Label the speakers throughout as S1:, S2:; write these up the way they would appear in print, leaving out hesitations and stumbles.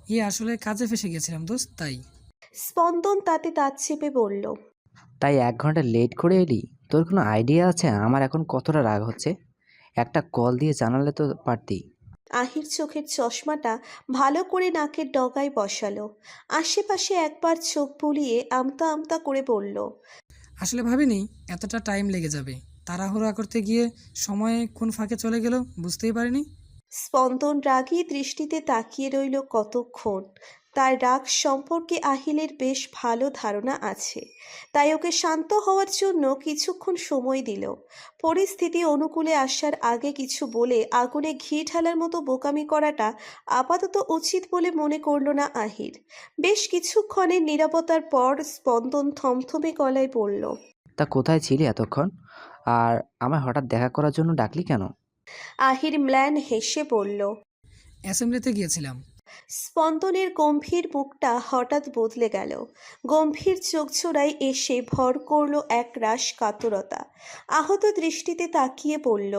S1: আসলে কাজে ফেঁসে গেছিলাম দোস্ত, তাই।
S2: স্পন্দন তাতে দাঁত চেপে বলল।
S3: তাই 1 ঘন্টা লেট করে এলি? তোর কোনো আইডিয়া আছে আমার এখন কতটা রাগ হচ্ছে? একটা কল দিয়ে জানালে তো পারতি।
S2: আহির চোখের চশমাটা ভালো করে নাকের ডগায় বসালো। আশেপাশে একবার চোখ বুলিয়ে আমতা আমতা করে বলল।
S1: আসলে ভাবিনি এতটা টাইম লেগে যাবে। তাড়াহুড়া করতে গিয়ে সময় কোন ফাঁকে চলে গেল বুঝতেই পারিনি।
S2: স্পন্দন রাগী দৃষ্টিতে তাকিয়ে রইল কতক্ষণ। তার রাগ সম্পর্কে আহিলের বেশ ভালো ধারণা আছে, তাই ওকে শান্ত হওয়ার জন্য কিছুক্ষণ সময় দিল। পরিস্থিতি অনুকূলে আসার আগে কিছু বলে আগুনে ঘি ঢালার মতো বোকামি করাটা আপাতত উচিত বলে মনে করল না আহির। বেশ কিছুক্ষণের নীরবতার পর স্পন্দন থমথমে গলায় বলল।
S3: তা কোথায় ছিলি এতক্ষণ? আর আমায় হঠাৎ দেখা করার জন্য ডাকলি কেন?
S2: আহির ম্লান হেসে বলল।
S1: অ্যাসেম্বলিতে গিয়েছিলাম।
S2: স্পন্দনের গম্ভীর মুখটা হঠাৎ বদলে গেল। গম্ভীর চোখজোড়ায় এসে ভর করল এক রাশ কাতরতা। আহত দৃষ্টিতে তাকিয়ে বলল।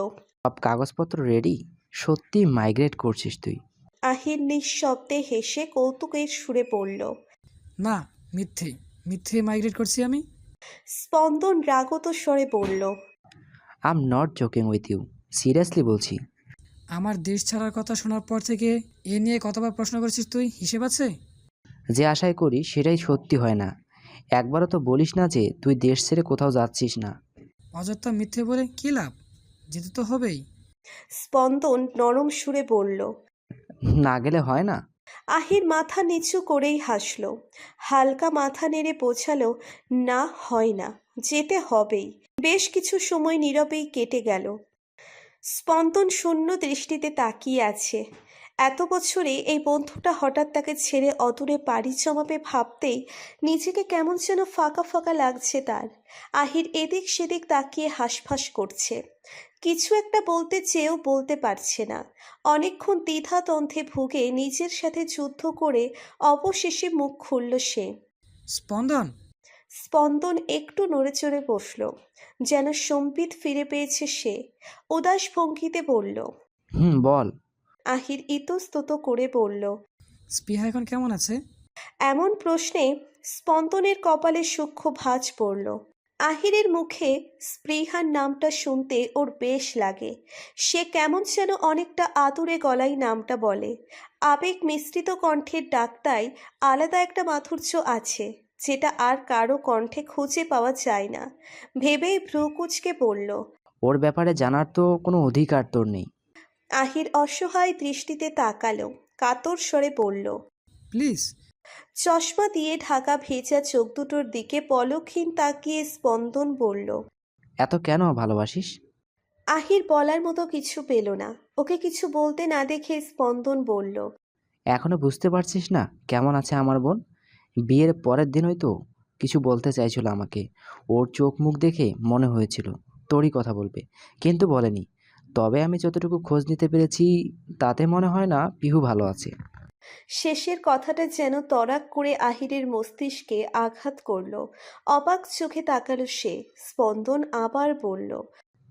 S3: সব কাগজপত্র রেডি? সত্যি মাইগ্রেট করছিস তুই?
S2: আহির নিঃশব্দে হেসে কৌতুকের সুরে পড়ল।
S1: না, মিথ্যে। মিথ্যে মাইগ্রেট করছি আমি।
S2: স্পন্দন রাগত স্বরে বলল।
S3: I am not joking with you, seriously বলছি।
S1: আমার দেশ ছাড়ার কথা শোনার পর থেকে এ নিয়ে কতবার প্রশ্ন করছিস তুই, হিসেব আছে?
S3: যে আশায় করি সেটাই সত্যি হয় না। একবারও তো বলিস না যে তুই দেশ ছেড়ে কোথাও যাচ্ছিস না।
S1: অযথা মিথ্যে বলে কী লাভ? যেতে তো হবেই।
S2: স্পন্দন নরম সুরে বলল।
S3: না গেলে হয় না?
S2: আহির মাথা নিচু করেই হাসল। হালকা মাথা নেড়ে বোঝালো, না হয় না, যেতে হবেই। বেশ কিছু সময় নীরবেই কেটে গেল। স্পন্দন শূন্য দৃষ্টিতে তাকিয়ে আছে। এত বছরে এই বন্ধুটা হঠাৎ তাকে ছেড়ে অদূরে পাড়ি জমাবে ভাবতেই নিজেকে কেমন যেন ফাঁকা ফাঁকা লাগছে তার। আহির এদিক সেদিক তাকিয়ে হাঁসফাঁস করছে। কিছু একটা বলতে চেয়েও বলতে পারছে না। অনেকক্ষণ দ্বিধাদ্বন্দ্বে ভুগে নিজের সাথে যুদ্ধ করে অবশেষে মুখ খুলল সে।
S1: স্পন্দন।
S2: স্পন্দন একটু নড়েচড়ে বসল, যেন সম্বিত ফিরে পেয়েছে সে। উদাস ভঙ্গিতে বলল।
S3: বল।
S2: আহির ইতস্তত করে বলল।
S1: স্পৃহা এখন কেমন আছে?
S2: এমন প্রশ্নে স্পন্দনের কপালে সূক্ষ্ম ভাঁজ পড়ল। আহিরের মুখে স্পৃহার নামটা শুনতে ওর বেশ লাগে। সে কেমন যেন অনেকটা আদুরে গলায় নামটা বলে। আবেগ মিশ্রিত কণ্ঠের ডাকটায় আলাদা একটা মাধুর্য আছে, যেটা আর কারো কণ্ঠে খুঁজে পাওয়া যায় না। ভেবেই ভ্রু কুঁচকে বলল।
S3: ওর ব্যাপারে জানার তো কোনো অধিকার তোর নেই।
S2: আহির অসহায় দৃষ্টিতে তাকালো, কাতর স্বরে বলল।
S1: প্লিজ।
S2: চশমা দিয়ে ঢাকা ভেজা চোখ দুটোর দিকে পলকহীন তাকিয়ে স্পন্দন বলল।
S3: এত কেন ভালোবাসিস?
S2: আহির বলার মতো কিছু পেল না। ওকে কিছু বলতে না দেখে স্পন্দন বলল।
S3: এখনো বুঝতে পারছিস না কেমন আছে আমার বোন? বিয়ের পরের দিনই তো কিছু বলতে চাইছিল আমাকে। ওর চোখ মুখ দেখে মনে হয়েছিল তোরই কথা বলবে, কিন্তু বলেনি। তবে আমি যতটুকু খোঁজ নিতে পেরেছি তাতে মনে হয় না পিহু ভালো আছে।
S2: শেষের কথাটা যেন তড়াক করে আহিরের মস্তিষ্কে আঘাত করল। অবাক চোখে তাকালো সে। স্পন্দন আবার বলল।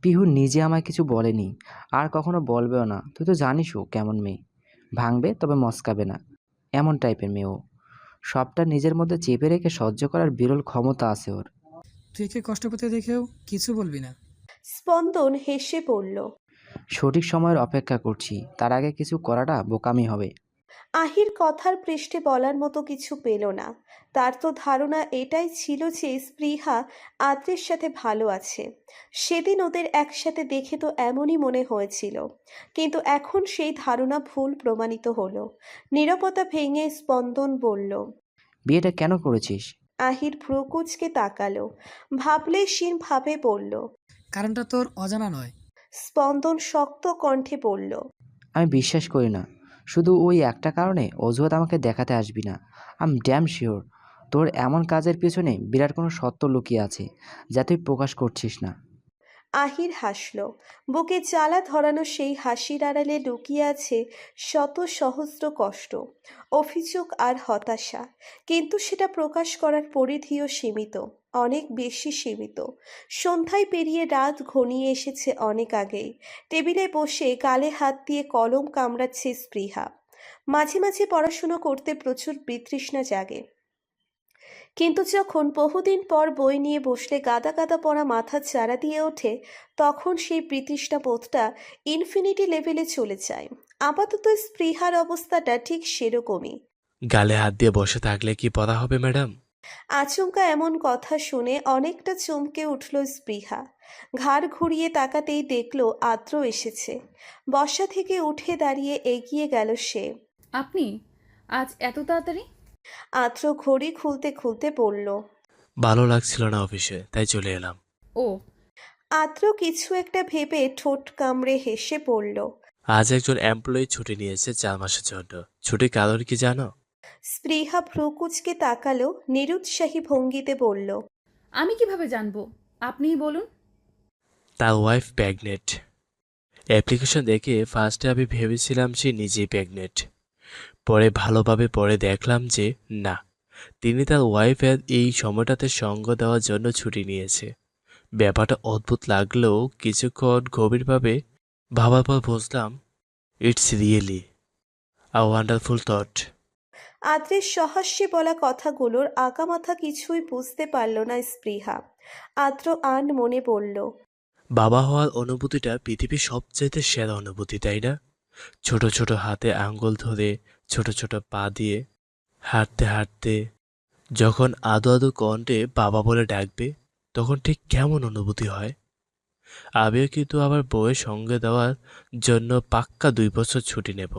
S3: পিহু নিজে আমায় কিছু বলেনি, আর কখনো বলবেও না। তুই তো জানিস ও কেমন মেয়ে। ভাঙবে তবে মস্কাবে না, এমন টাইপের মেয়ে ও। সবটা নিজের মধ্যে চেপে রেখে সহ্য করার বিরল ক্ষমতা আছে ওর।
S1: তুই একে কষ্ট পেতে দেখেও কিছু বলবি না?
S2: স্পন্দন হেসে বলল।
S3: সঠিক সময়ের অপেক্ষা করছি, তার আগে কিছু করাটা বোকামি হবে।
S2: আহির কথার পৃষ্ঠে বলার মতো কিছু পেল না। তার তো ধারণা এটাই ছিল যে স্পৃহা আদ্রের সাথে ভালো আছে। সেদিন ওদের একসাথে দেখে তো এমনই মনে হয়েছিল, কিন্তু এখন সেই ধারণা ভুল প্রমাণিত হলো। নীরবতা ভেঙে স্পন্দন বলল।
S3: বিয়েটা কেন করেছিস?
S2: আহির ভ্রুকুচকে তাকালো, ভাবলেশীন ভাবে বলল।
S1: কারণটা তোর অজানা নয়।
S2: স্পন্দন শক্ত কণ্ঠে বলল।
S3: আমি বিশ্বাস করি না। শুধু ওই একটা কারণে অজুহাত আমাকে দেখাতে আসবি না। আই এম ড্যাম শিওর তোর এমন কাজের পেছনে বিরাট কোনো সত্য লুকিয়ে আছে, যা তুই প্রকাশ করছিস না।
S2: আহির হাসল। বুকে জ্বালা ধরানো সেই হাসির আড়ালে লুকিয়ে আছে শত সহস্র কষ্ট, অভিযোগ আর হতাশা। কিন্তু সেটা প্রকাশ করার পরিধিও সীমিত, অনেক বেশি সীমিত। সন্ধ্যায় পেরিয়ে রাত ঘনিয়ে এসেছে অনেক আগেই। টেবিলে বসে গালে হাত দিয়ে কলম কামড়াচ্ছে স্পৃহা। মাঝে মাঝে পড়াশুনো করতে প্রচুর বিতৃষ্ণা জাগে, কিন্তু যখন বহুদিন পর বই নিয়ে বসলে গাদা গাদা পড়া মাথার চারা দিয়ে ওঠে, তখন সেই বিতৃষ্ণা বোধটা ইনফিনিটি লেভেলে চলে যায়। আপাতত স্পৃহার অবস্থাটা ঠিক সেরকমই।
S4: গালে হাত দিয়ে বসে থাকলে কি পড়া হবে ম্যাডাম?
S2: আচমকা এমন কথা শুনে অনেকটা চমকে উঠল স্পৃহা। ঘাড় ঘুরিয়ে তাকাতেই দেখল আদ্র এসেছে। বসা থেকে উঠে দাঁড়িয়ে এগিয়ে গেল সে।
S5: আপনি আজ এত তাড়াতাড়ি?
S2: আদ্র ঘড়ি খুলতে খুলতে বলল।
S4: ভালো লাগছিল না অফিসে, তাই চলে এলাম।
S5: ও,
S2: আদ্র কিছু একটা ভেবে ঠোঁট কামড়ে হেসে পড়ল।
S4: আজ একজন এমপ্লয়ি ছুটি নিয়েছে 4 মাসের জন্য। ছুটির কারণ কি জানো?
S2: স্পৃহা ভ্রু কুঁচকে তাকালো, নিরুৎসাহী ভঙ্গিতে বলল।
S5: আমি কিভাবে জানবো? আপনিই বলুন।
S4: তার ওয়াইফ প্রেগনেন্ট। অ্যাপ্লিকেশন দেখে ফার্স্টে আমি ভেবেছিলাম সে নিজেই প্রেগনেন্ট। পরে ভালোভাবে পড়ে দেখলাম যে না, তিনি তার ওয়াইফের এই সময়টাতে সঙ্গ দেওয়ার জন্য ছুটি নিয়েছে। ব্যাপারটা অদ্ভুত লাগলেও কিছুক্ষণ গভীরভাবে ভাবার পর বুঝলাম it's really a wonderful thought.
S2: আদ্রের সহাস্যে বলা কথাগুলোর আগামাথা কিছুই বুঝতে পারল না স্পৃহা। আদ্র আন মনে বলল।
S4: বাবা হওয়ার অনুভূতিটা পৃথিবীর সবচাইতে সেরা অনুভূতি, তাই না? ছোট ছোট হাতে আঙ্গুল ধরে, ছোট ছোট পা দিয়ে হাঁটতে হাঁটতে যখন আদো আদো কণ্ঠে বাবা বলে ডাকবে, তখন ঠিক কেমন অনুভূতি হয়? আমিও কিন্তু আমার বউয়ের সঙ্গে দেওয়ার জন্য পাক্কা 2 বছর ছুটি নেব,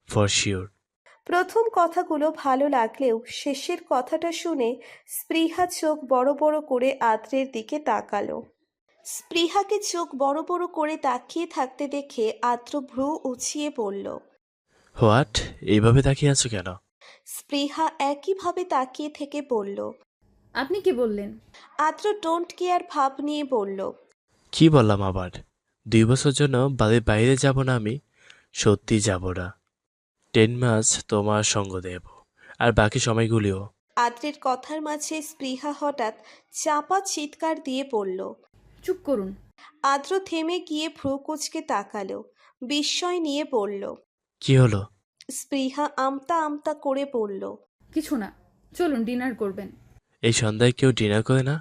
S4: ফর শিওর।
S2: প্রথম কথাগুলো ভালো লাগলেও শেষের কথাটা শুনে স্পৃহা চোখ বড় বড় করে আদ্রের দিকে তাকালো। স্পৃহাকে চোখ বড় বড় করে তাকিয়ে থাকতে দেখে আদ্র ভ্রু উঁচিয়ে পড়ল।
S4: হোয়াট? এইভাবে তাকিয়ে আছো কেন?
S2: স্পৃহা একইভাবে তাকিয়ে থেকে বলল।
S5: আপনি কি বললেন?
S2: আদ্র ডোন্ট কেয়ার ভাব নিয়ে বলল।
S4: কি বললাম আবার? 2 বছর জন্য বাড়ির বাইরে যাব না আমি, সত্যি যাব না। 10 মাস তোমার সঙ্গ দেব, আর বাকি সময়গুলিও।
S2: আদ্রের কথার মাঝে স্পৃহা হঠাৎ চাপা চিৎকার দিয়ে পড়ল।
S5: চুপ করুন।
S2: আদ্র থেমে গিয়ে ভ্রু কুঁচকে তাকালো, বিস্ময় নিয়ে বলল।
S4: কি হলো?
S2: স্পৃহা আমতা আমতা করে বলল।
S5: কিছু না, চলুন ডিনার করবেন।
S4: এই সন্ধ্যায় কেউ ডিনার করে না?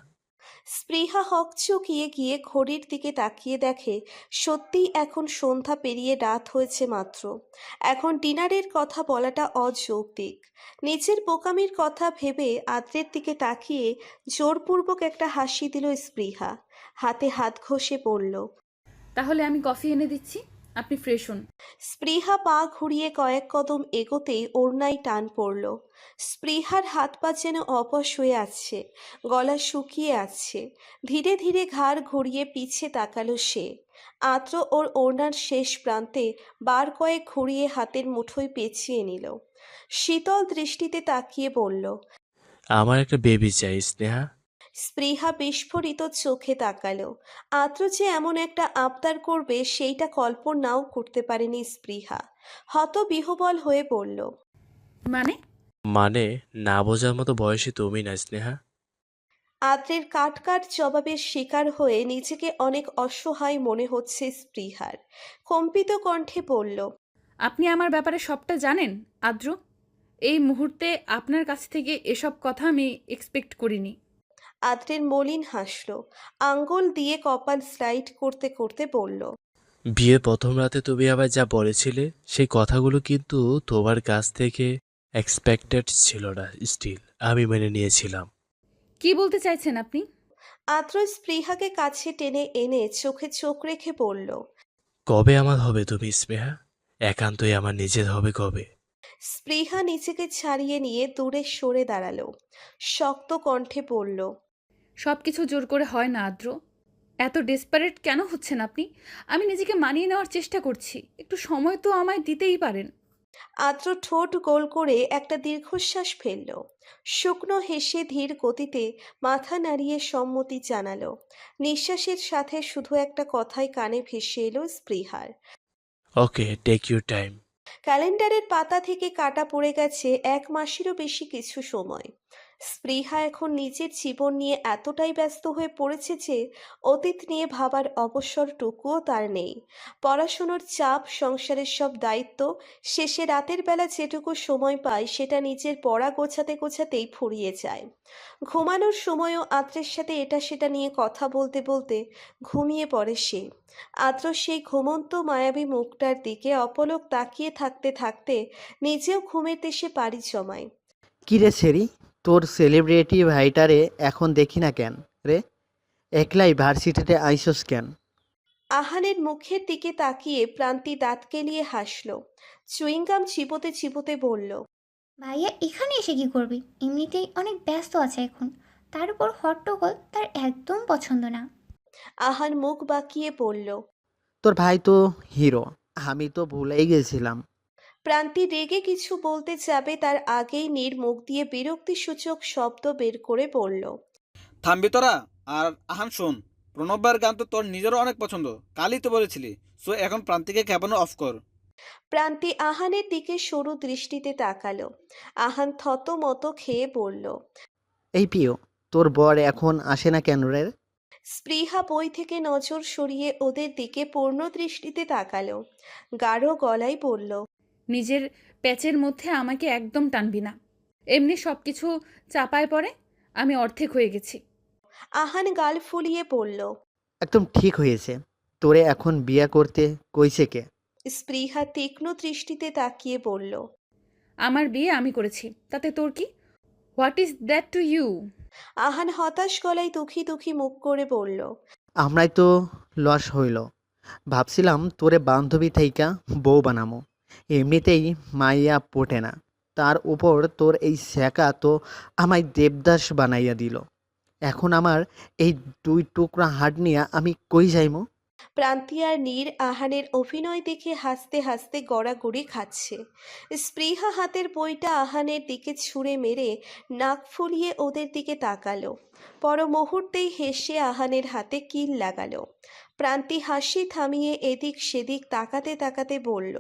S2: স্পৃহা হকচকিয়ে গিয়ে ঘড়ির দিকে তাকিয়ে দেখে সত্যিই এখন সন্ধ্যা পেরিয়ে রাত হয়েছে মাত্র। এখন ডিনারের কথা বলাটা অযৌক্তিক। নিজের বোকামির কথা ভেবে আদ্রের দিকে তাকিয়ে জোরপূর্বক একটা হাসি দিল স্পৃহা। হাতে হাত ঘষে পড়ল।
S5: তাহলে আমি কফি এনে দিচ্ছি, আপনি ফ্রেশ হন।
S2: স্পৃহা পা ঘুরিয়ে কয়েক কদম এগোতেই ওড়নায় টান পড়ল। স্পৃহার হাত পা যেন অবশ হয়ে আসছে, গলা শুকিয়ে আসছে। ধীরে ধীরে ঘাড় ঘুরিয়ে পিছে তাকালো সে। আদ্র ওর ওড়নার শেষ প্রান্তে বার কয়েক ঘুরিয়ে হাতের মুঠোয় পেঁচিয়ে নিল। শীতল দৃষ্টিতে তাকিয়ে বলল।
S4: আমার একটা বেবি চাই স্নেহা।
S2: স্পৃহা বিস্ফোরিত চোখে তাকালো। আদ্র যে এমন একটা আবদার করবে সেইটা কল্পনাও করতে পারেনি স্পৃহা। হতবিহ্বল হয়ে পড়ল।
S5: মানে?
S4: মানে, না বোঝার মতো বয়সী তুমি না স্নেহা।
S2: আদ্রের কাট কাট জবাবের শিকার হয়ে নিজেকে অনেক অসহায় মনে হচ্ছে স্পৃহার। কম্পিত কণ্ঠে বলল।
S5: আপনি আমার ব্যাপারে সবটা জানেন আদ্র। এই মুহূর্তে আপনার কাছ থেকে এসব কথা আমি এক্সপেক্ট করিনি।
S2: আদ্রের মলিন হাসল, আঙ্গুল দিয়ে কপাল স্লাইড করতে করতে বলল।
S4: বিয়ের প্রথম রাতে তুমি আবার যা বলেছিলে, সেই কথাগুলো কিন্তু তোমার কাছ থেকে এক্সপেক্টেড ছিল না। স্টিল আমি মেনে নিয়েছিলাম।
S5: কি বলতে চাইছেন আপনি?
S2: আদ্র স্পৃহাকে কাছে টেনে এনে চোখে চোখ রেখে বলল।
S4: কবে আমার হবে তুমি স্নেহা? একান্তই আমার নিজের হবে কবে?
S2: স্পৃহা নিজেকে ছাড়িয়ে নিয়ে দূরে সরে দাঁড়ালো, শক্ত কণ্ঠে বলল।
S5: সবকিছু জোর করে হয় না আদ্র। এত ডেসপারেট কেন হচ্ছেন আপনি? আমি নিজেকে মানিয়ে নেওয়ার চেষ্টা করছি, একটু সময় তো আমায় দিতেই পারেন।
S2: আদ্র ঠোঁট গোল করে একটা দীর্ঘশ্বাস ফেলল। শুকনো হেসে ধীর গতিতে মাথা নাড়িয়ে সম্মতি জানালো। নিঃশ্বাসের সাথে শুধু একটা কথাই কানে ভেসে এলো স্পৃহার।
S4: ওকে, টেক ইউর টাইম।
S2: ক্যালেন্ডারের পাতা থেকে কাটা পড়ে গেছে 1 মাসেরও বেশি কিছু সময়। স্পৃহা এখন নিজের জীবন নিয়ে এতটাই ব্যস্ত হয়ে পড়েছে যে অতীত নিয়ে ভাবার অবসরটুকুও তার নেই। পড়াশুনোর চাপ, সংসারের সব দায়িত্ব, শেষে রাতের বেলা যেটুকু সময় পায় সেটা নিজের পড়া গোছাতে গোছাতেই ফুরিয়ে যায়। ঘুমানোর সময়ও আদ্রের সাথে এটা সেটা নিয়ে কথা বলতে বলতে ঘুমিয়ে পড়ে সে। আদ্র সেই ঘুমন্ত মায়াবী মুখটার দিকে অপলক তাকিয়ে থাকতে থাকতে নিজেও ঘুমের দেশে পাড়ি জমায়।
S6: কিরে সেরি, তোর সেলিব্রিটি ভাইটারে এখন দেখি না কেন রে? একলাই ভার্সিটিতে আইসস কেন?
S2: আহানের মুখের দিকে তাকিয়ে প্রান্তি দাঁত কেলিয়ে হাসল। চুইংগাম চিবোতে চিবোতে বলল,
S7: ভাইয়া এখানে এসে কি করবি? এমনিতেই অনেক ব্যস্ত আছে এখন, তার উপর হট্টগোল তার একদম পছন্দ না।
S2: আহান মুখ বাঁকিয়ে বলল।
S6: তোর ভাই তো হিরো, আমি তো ভুলেই গেছিলাম।
S2: প্রান্তি রেগে কিছু বলতে যাবে তার আগেই নীর মুখ দিয়ে বিরক্তিসূচক শব্দ বের করে বলল,
S8: থামবি তোরা? আর আহান শোন, প্রণব ভাইয়ের গান তো তোর নিজেরও অনেক পছন্দ, কালই তো বলেছিলি। সো এখন প্রান্তিকে খেপানো অফ কর।
S2: প্রান্তি আহানের দিকে সরু দৃষ্টিতে তাকালো। আহান থতমত খেয়ে বলল।
S6: এই প্রিয়, তোর বর এখন আসে না কেন রে?
S2: স্পৃহা বই থেকে নজর সরিয়ে ওদের দিকে পূর্ণ দৃষ্টিতে তাকালো। গাঢ় গলায় বলল,
S5: নিজের প্যাচের মধ্যে আমাকে একদম টানবি না। এমনি সব কিছু চাপায় পড়ে আমি অর্ধেক হয়ে গেছি।
S2: আহান গাল ফুলিয়ে বলল।
S6: একদম ঠিক হয়েছে, তোরে এখন বিয়া করতে কইছে কে?
S2: স্পৃহা তীক্ষ্ণ দৃষ্টিতে তাকিয়ে বলল।
S5: আমার বিয়ে আমি করেছি, তাতে তোর কি? What is that to you?
S2: Ahaan হতাশ গলায় দুঃখী দুঃখী মুখ করে বলল।
S6: আমরাই তো লস হইল, ভাবছিলাম তোরে বান্ধবী থাইকা বউ বানামো। এমনিতেই মাইয়া পোটে না, তার উপর তোর এই স্যাকা তো আমায় দেবদাস বানাইয়া দিল। এখন আমার এই 2 টুকরা হাড় নিয়া আমি কই যাইমো?
S2: প্রান্তি আর নীর আহানের অভিনয় দেখে হাসতে হাসতে গড়াগড়ি খাচ্ছে। স্পৃহা হাতের বইটা আহানের দিকে ছুঁড়ে মেরে নাক ফুলিয়ে ওদের দিকে তাকালো। পর মুহূর্তেই হেসে আহানের হাতে কিল লাগালো। প্রান্তি হাসি থামিয়ে এদিক সেদিক তাকাতে তাকাতে বলল,